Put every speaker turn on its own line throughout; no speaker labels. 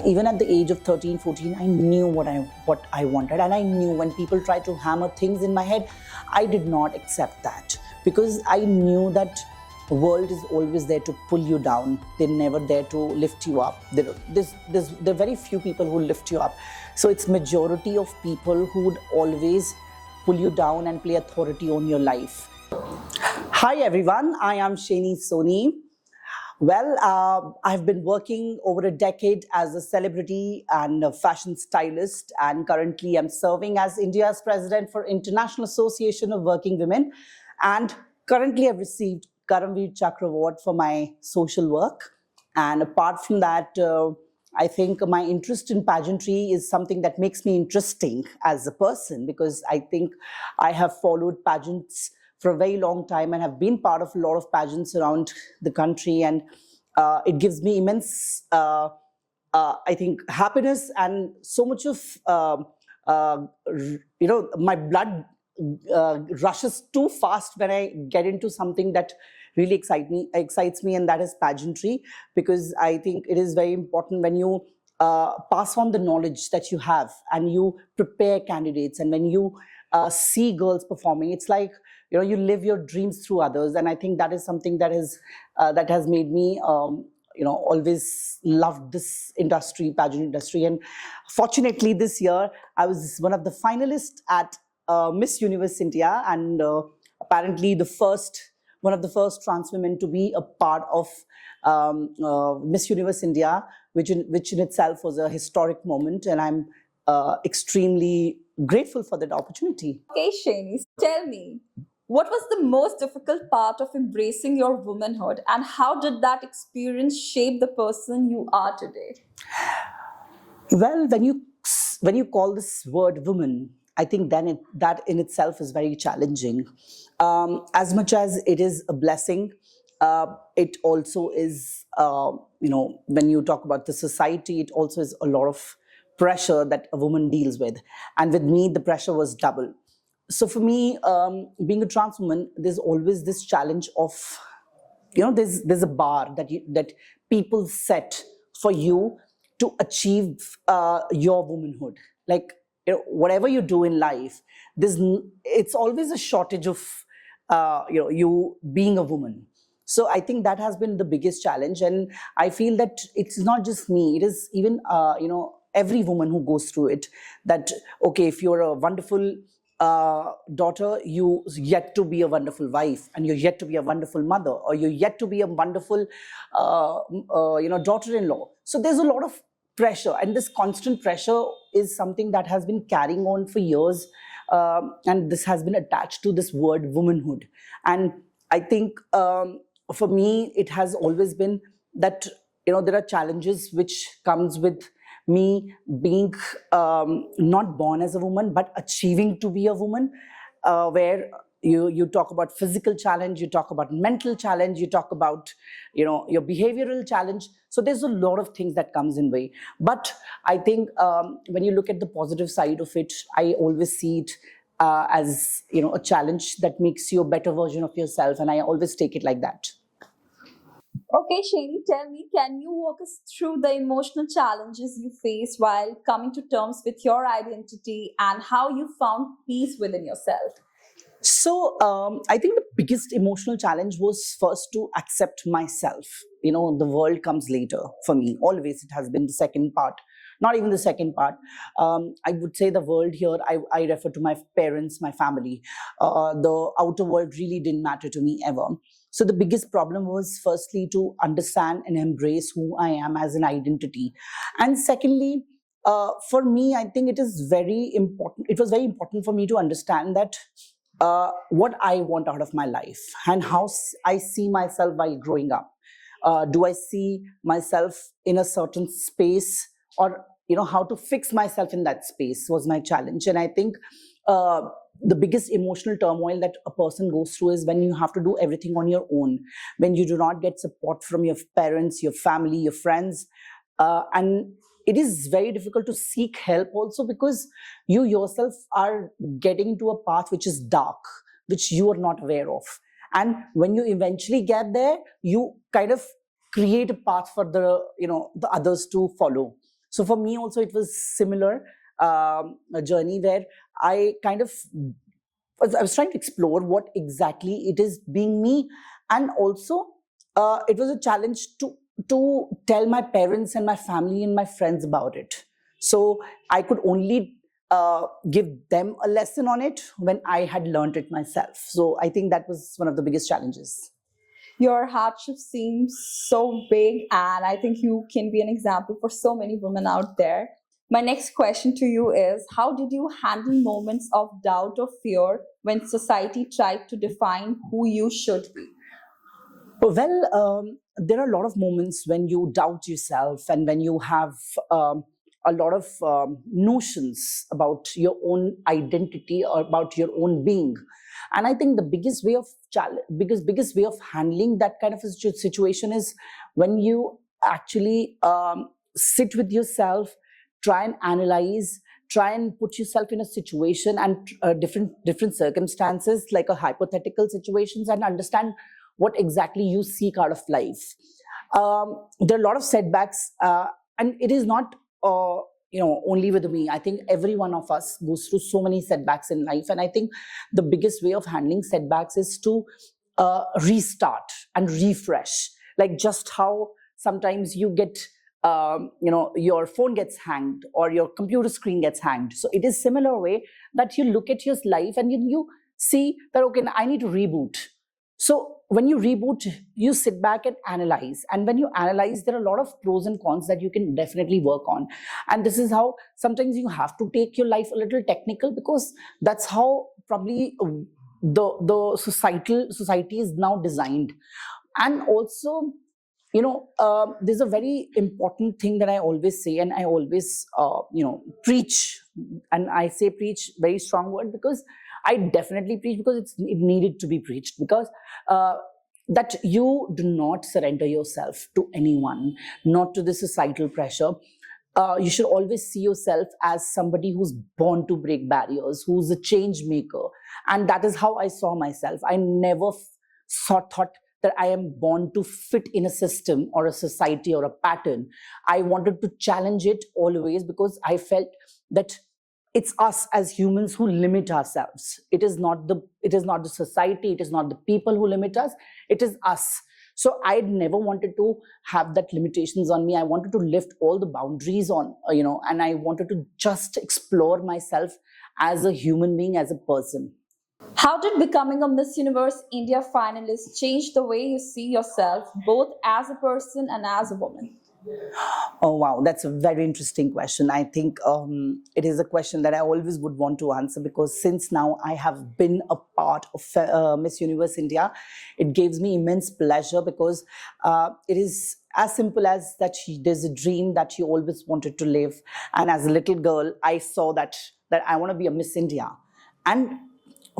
Even at the age of 13, 14, I knew what I wanted. And I knew when people tried to hammer things in my head, I did not accept that, because I knew that the world is always there to pull you down. They're never there to lift you up. There are very few people who lift you up. So it's majority of people who would always pull you down and play authority on your life. Hi everyone, I am Shaine Soni. Well, I've been working over a decade as a celebrity and a fashion stylist, and currently I'm serving as India's president for International Association of Working Women. And currently I've received Karamveer Chakra Award for my social work. And apart from that, I think my interest in pageantry is something that makes me interesting as a person, because I think I have followed pageants for a very long time and have been part of a lot of pageants around the country, and it gives me immense, I think, happiness, and so much of, my blood rushes too fast when I get into something that really excites me, and that is pageantry, because I think it is very important when you pass on the knowledge that you have and you prepare candidates, and when you see girls performing, it's like, you live your dreams through others. And I think that is something that has made me always loved this industry, pageant industry. And fortunately this year I was one of the finalists at Miss Universe India, and apparently one of the first trans women to be a part of Miss Universe India, which in itself was a historic moment, and I'm extremely grateful for that opportunity.
Okay, Shaine, tell me, what was the most difficult part of embracing your womanhood, and how did that experience shape the person you are today?
Well, when you call this word woman, I think then that in itself is very challenging. As much as it is a blessing, it also is, when you talk about the society, it also is a lot of pressure that a woman deals with. And with me, the pressure was double. So for me, being a trans woman, there's always this challenge of, there's a bar that people set for you to achieve your womanhood. Like, whatever you do in life, it's always a shortage of, you being a woman. So I think that has been the biggest challenge. And I feel that it's not just me, it is even, every woman who goes through it, that, okay, if you're a wonderful daughter, you yet to be a wonderful wife, and you're yet to be a wonderful mother, or you're yet to be a wonderful, daughter-in-law. So there's a lot of pressure, and this constant pressure is something that has been carrying on for years, and this has been attached to this word womanhood. And I think for me, it has always been that, there are challenges which comes with me being not born as a woman, but achieving to be a woman, where you talk about physical challenge, you talk about mental challenge, you talk about, your behavioral challenge. So there's a lot of things that comes in way. But I think when you look at the positive side of it, I always see it as, a challenge that makes you a better version of yourself. And I always take it like that.
Okay, Shaine, tell me, can you walk us through the emotional challenges you faced while coming to terms with your identity, and how you found peace within yourself?
So I think the biggest emotional challenge was first to accept myself. The world comes later for me. Always it has been the second part. Not even the second part. I would say the world here, I refer to my parents, my family. The outer world really didn't matter to me ever. So the biggest problem was firstly to understand and embrace who I am as an identity. And secondly, for me, I think it was very important for me to understand that what I want out of my life, and how I see myself while growing up. Do I see myself in a certain space, or how to fix myself in that space was my challenge. And I think the biggest emotional turmoil that a person goes through is when you have to do everything on your own, when you do not get support from your parents, your family, your friends, and it is very difficult to seek help also, because you yourself are getting into a path which is dark, which you are not aware of. And when you eventually get there, you kind of create a path for the others to follow. So for me also it was similar, a journey where I kind of I was trying to explore what exactly it is being me, and also it was a challenge to tell my parents and my family and my friends about it. So I could only give them a lesson on it when I had learned it myself. So I think that was one of the biggest challenges.
Your hardship seems so big, and I think you can be an example for so many women out there. My next question to you is, how did you handle moments of doubt or fear when society tried to define who you should be?
Well, there are a lot of moments when you doubt yourself and when you have a lot of notions about your own identity or about your own being. And I think the biggest way of biggest way of handling that kind of a situation is when you actually sit with yourself, try and analyze, try and put yourself in a situation and different circumstances, like a hypothetical situations, and understand what exactly you seek out of life. There are a lot of setbacks, and it is not only with me. I think every one of us goes through so many setbacks in life, and I think the biggest way of handling setbacks is to restart and refresh. Like just how sometimes you get your phone gets hanged or your computer screen gets hanged. So it is similar way that you look at your life and you see that, okay, I need to reboot. So when you reboot, you sit back and analyze. And when you analyze, there are a lot of pros and cons that you can definitely work on. And this is how sometimes you have to take your life a little technical, because that's how probably the society is now designed. And also, there's a very important thing that I always say, and I always preach. And I say preach, very strong word, because I definitely preach because it needed to be preached, because that you do not surrender yourself to anyone, not to the societal pressure. You should always see yourself as somebody who's born to break barriers, who's a change maker. And that is how I saw myself. I never thought that I am born to fit in a system or a society or a pattern. I wanted to challenge it always, because I felt that it's us as humans who limit ourselves. It is not the society, it is not the people who limit us, it is us. So I never wanted to have that limitations on me. I wanted to lift all the boundaries on, and I wanted to just explore myself as a human being, as a person.
How did becoming a Miss Universe India finalist change the way you see yourself, both as a person and as a woman?
Oh, wow. That's a very interesting question. I think it is a question that I always would want to answer, because since now I have been a part of Miss Universe India, it gives me immense pleasure, because it is as simple as that there's a dream that you always wanted to live. And as a little girl, I saw that I want to be a Miss India. And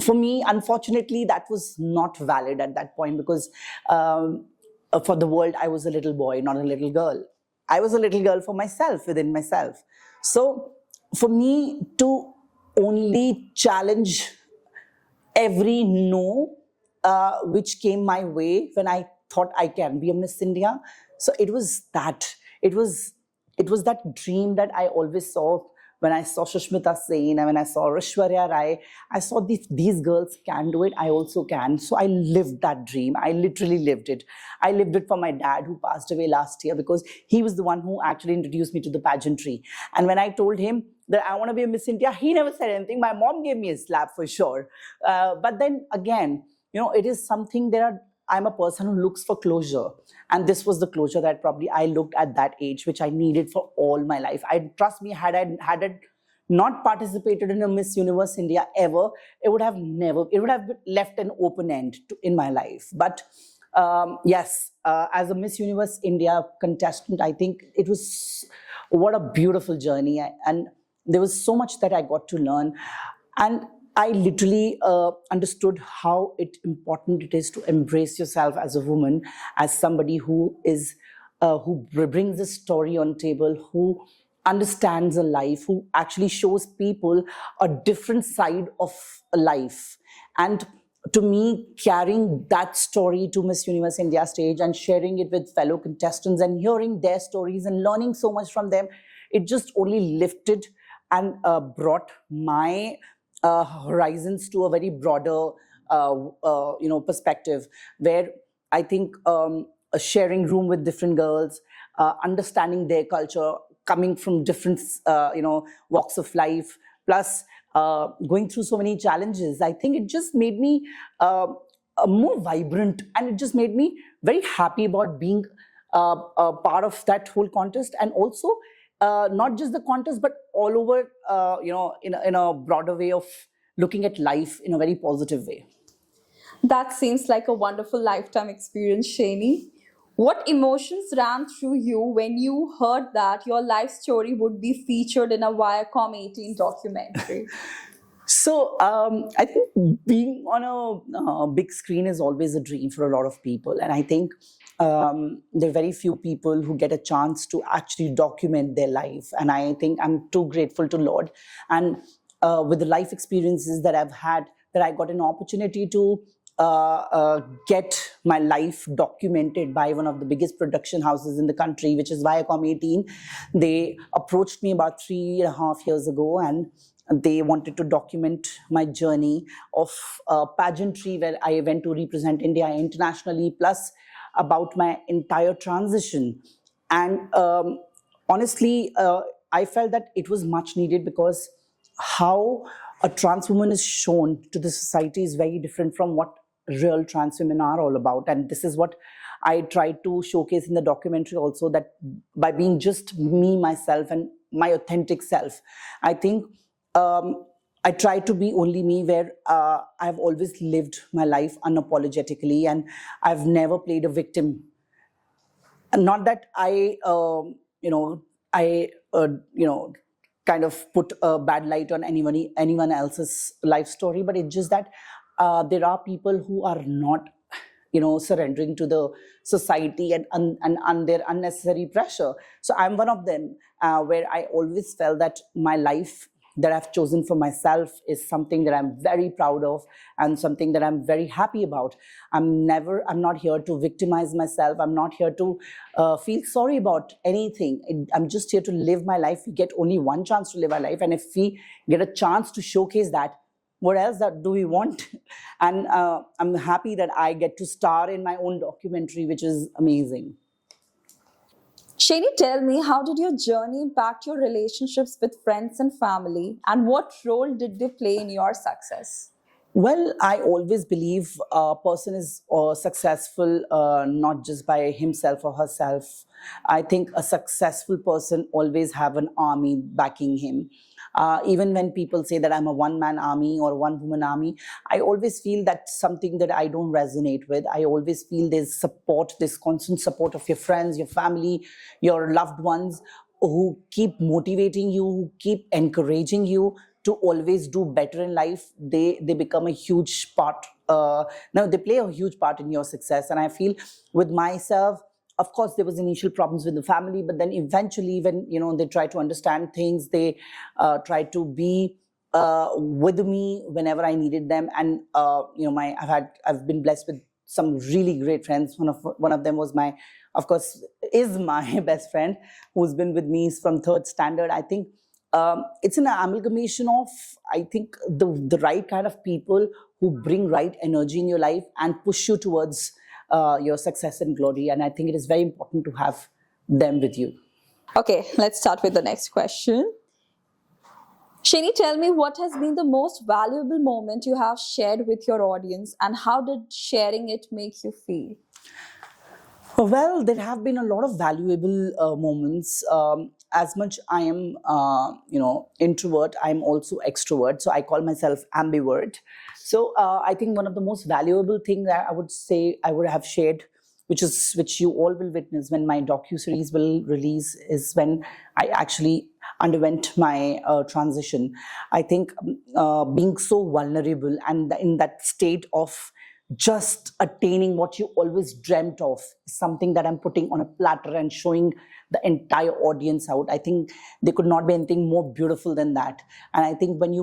for me, unfortunately, that was not valid at that point, because for the world, I was a little boy, not a little girl. I was a little girl for myself, within myself. So for me to only challenge every no which came my way when I thought I can be a Miss India. So it was that. It was that dream that I always saw. When I saw Sushmita Sen and when I saw Rishwarya Rai, I saw these girls can do it, I also can. So I lived that dream. I literally lived it. I lived it for my dad, who passed away last year, because he was the one who actually introduced me to the pageantry. And when I told him that I want to be a Miss India, he never said anything. My mom gave me a slap for sure. But then again, it is something I'm a person who looks for closure. And this was the closure that probably I looked at that age, which I needed for all my life. Trust me, had I not participated in a Miss Universe India ever, it would have left an open end in my life. But yes, as a Miss Universe India contestant, I think it was, what a beautiful journey. And there was so much that I got to learn. And I literally understood how important it is to embrace yourself as a woman, as somebody who brings a story on table, who understands a life, who actually shows people a different side of a life. And to me, carrying that story to Miss Universe India stage and sharing it with fellow contestants and hearing their stories and learning so much from them, it just only lifted and brought my horizons to a very broader perspective, where I think sharing room with different girls, understanding their culture, coming from different walks of life, plus going through so many challenges, I think it just made me more vibrant, and it just made me very happy about being a part of that whole contest, and also not just the contest, but all over, in a broader way of looking at life in a very positive way.
That seems like a wonderful lifetime experience, Shaine. What emotions ran through you when you heard that your life story would be featured in a Viacom 18 documentary?
So I think being on a big screen is always a dream for a lot of people, and I think there are very few people who get a chance to actually document their life. And I think I'm too grateful to Lord, and with the life experiences that I've had, that I got an opportunity to get my life documented by one of the biggest production houses in the country, which is Viacom 18. They approached me about 3.5 years ago, and they wanted to document my journey of pageantry, where I went to represent India internationally, plus about my entire transition. And honestly, I felt that it was much needed, because how a trans woman is shown to the society is very different from what real trans women are all about. And this is what I tried to showcase in the documentary also, that by being just me, myself, and my authentic self, I think I try to be only me, where I've always lived my life unapologetically, and I've never played a victim. And not that I kind of put a bad light on anyone else's life story, but it's just that there are people who are not surrendering to the society and under unnecessary pressure. So I'm one of them, where I always felt that my life that I've chosen for myself is something that I'm very proud of, and something that I'm very happy about. I'm not here to victimize myself. I'm not here to feel sorry about anything. I'm just here to live my life. We get only one chance to live our life, and if we get a chance to showcase that, what else do we want? And I'm happy that I get to star in my own documentary, which is amazing.
Shaine, tell me, how did your journey impact your relationships with friends and family, and what role did they play in your success?
Well, I always believe a person is successful not just by himself or herself. I think a successful person always have an army backing him. Even when people say that I'm a one-man army or a one-woman army, I always feel that's something that I don't resonate with. I always feel there's support, this constant support of your friends, your family, your loved ones, who keep motivating you, who keep encouraging you to always do better in life. They become a huge part. Now they play a huge part in your success. And I feel with myself, of course, there was initial problems with the family, but then eventually, when they try to understand things, they try to be with me whenever I needed them. And I've been blessed with some really great friends. One of them was is my best friend, who's been with me from third standard. I think it's an amalgamation of, I think, the right kind of people who bring right energy in your life and push you towards your success and glory. And I think it is very important to have them with you.
Okay, let's start with the next question. Shaine, tell me, what has been the most valuable moment you have shared with your audience, and how did sharing it make you feel?
Well, there have been a lot of valuable moments. As much I am, introvert, I'm also extrovert. So I call myself ambivert. So I think one of the most valuable thing that I would say I would have shared, which you all will witness when my docu-series will release, is when I actually underwent my transition. I think being so vulnerable and in that state of just attaining what you always dreamt of is something that I'm putting on a platter and showing the entire audience out. I think there could not be anything more beautiful than that. And I think when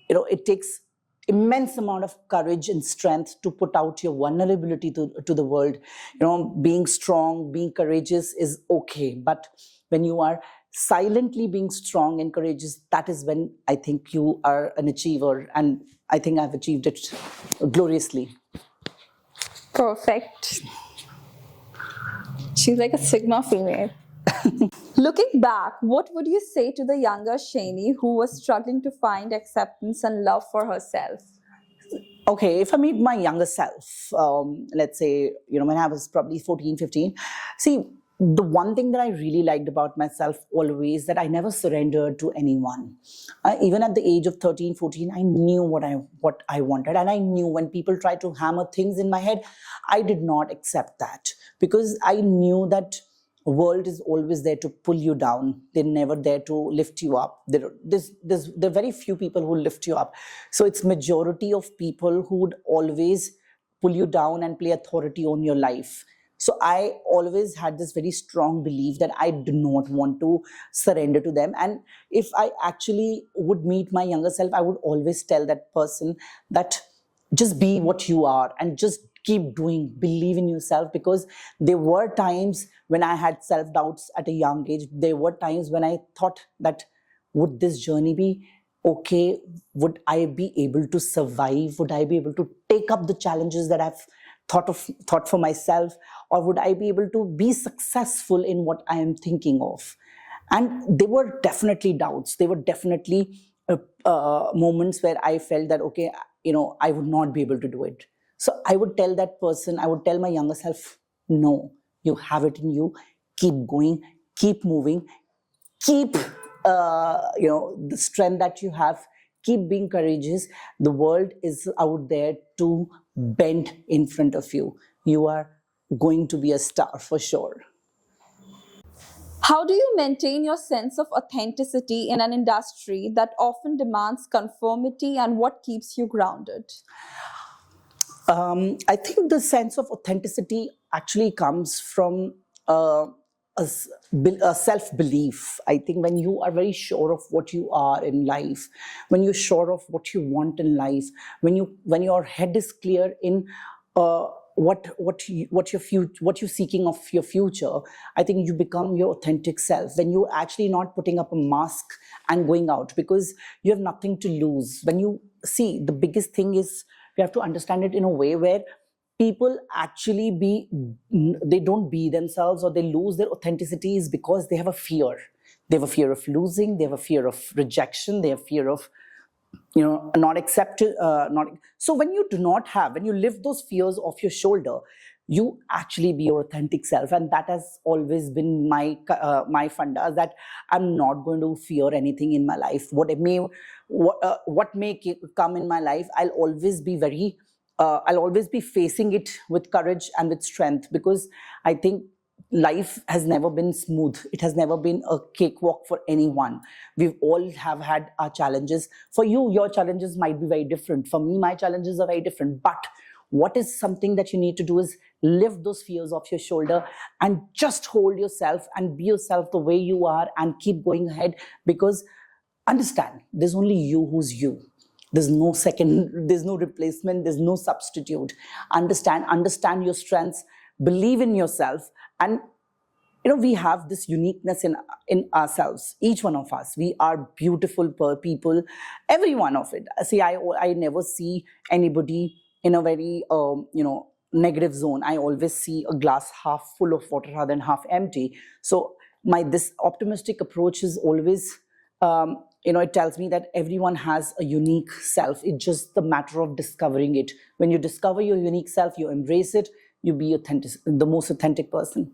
it takes immense amount of courage and strength to put out your vulnerability to the world. Being strong, being courageous is okay. But when you are silently being strong and courageous, that is when I think you are an achiever. And I think I've achieved it gloriously.
Perfect. She's like a Sigma female. Looking back, what would you say to the younger Shaine who was struggling to find acceptance and love for herself?
Okay, if I meet my younger self, let's say, when I was probably 14, 15, see, the one thing that I really liked about myself always, that I never surrendered to anyone. Even at the age of 13, 14, I knew what I wanted. And I knew when people tried to hammer things in my head, I did not accept that, because I knew that world is always there to pull you down. They're never there to lift you up. There are very few people who lift you up. So it's majority of people who would always pull you down and play authority on your life. So I always had this very strong belief that I do not want to surrender to them. And if I actually would meet my younger self, I would always tell that person that just be what you are and just keep doing, believe in yourself, because there were times when I had self-doubts at a young age. There were times when I thought that, would this journey be okay? Would I be able to survive? Would I be able to take up the challenges that I've thought for myself? Or would I be able to be successful in what I am thinking of? And there were definitely doubts. There were definitely moments where I felt that, okay, I would not be able to do it. So I would tell that person, I would tell my younger self, no, you have it in you. Keep going, keep moving, keep, the strength that you have. Keep being courageous. The world is out there to bend in front of you. You are going to be a star for sure.
How do you maintain your sense of authenticity in an industry that often demands conformity, and what keeps you grounded?
I think the sense of authenticity actually comes from a self-belief. I think when you are very sure of what you are in life, when you're sure of what you want in life, when your head is clear in what you're seeking of your future, I think you become your authentic self. When you're actually not putting up a mask and going out, because you have nothing to lose. When you see, the biggest thing is, you have to understand it in a way where people actually they don't be themselves, or they lose their authenticity, is because they have a fear. They have a fear of losing. They have a fear of rejection. They have fear of, not accepted. So when you lift those fears off your shoulder, you actually be your authentic self. And that has always been my funda, that I'm not going to fear anything in my life. What may come in my life, I'll always be facing it with courage and with strength, because I think life has never been smooth. It has never been a cakewalk for anyone. We've all have had our challenges. For you, your challenges might be very different. For me, my challenges are very different. But what is something that you need to do is lift those fears off your shoulder and just hold yourself and be yourself the way you are and keep going ahead. Because understand, there's only you who's you. There's no second, there's no replacement, there's no substitute. Understand your strengths, believe in yourself. And we have this uniqueness in ourselves, each one of us. We are beautiful people, every one of it. See, I never see anybody in a very negative zone. I always see a glass half full of water rather than half empty. So this optimistic approach is always, it tells me that everyone has a unique self. It's just the matter of discovering it. When you discover your unique self, you embrace it, you be authentic, the most authentic person.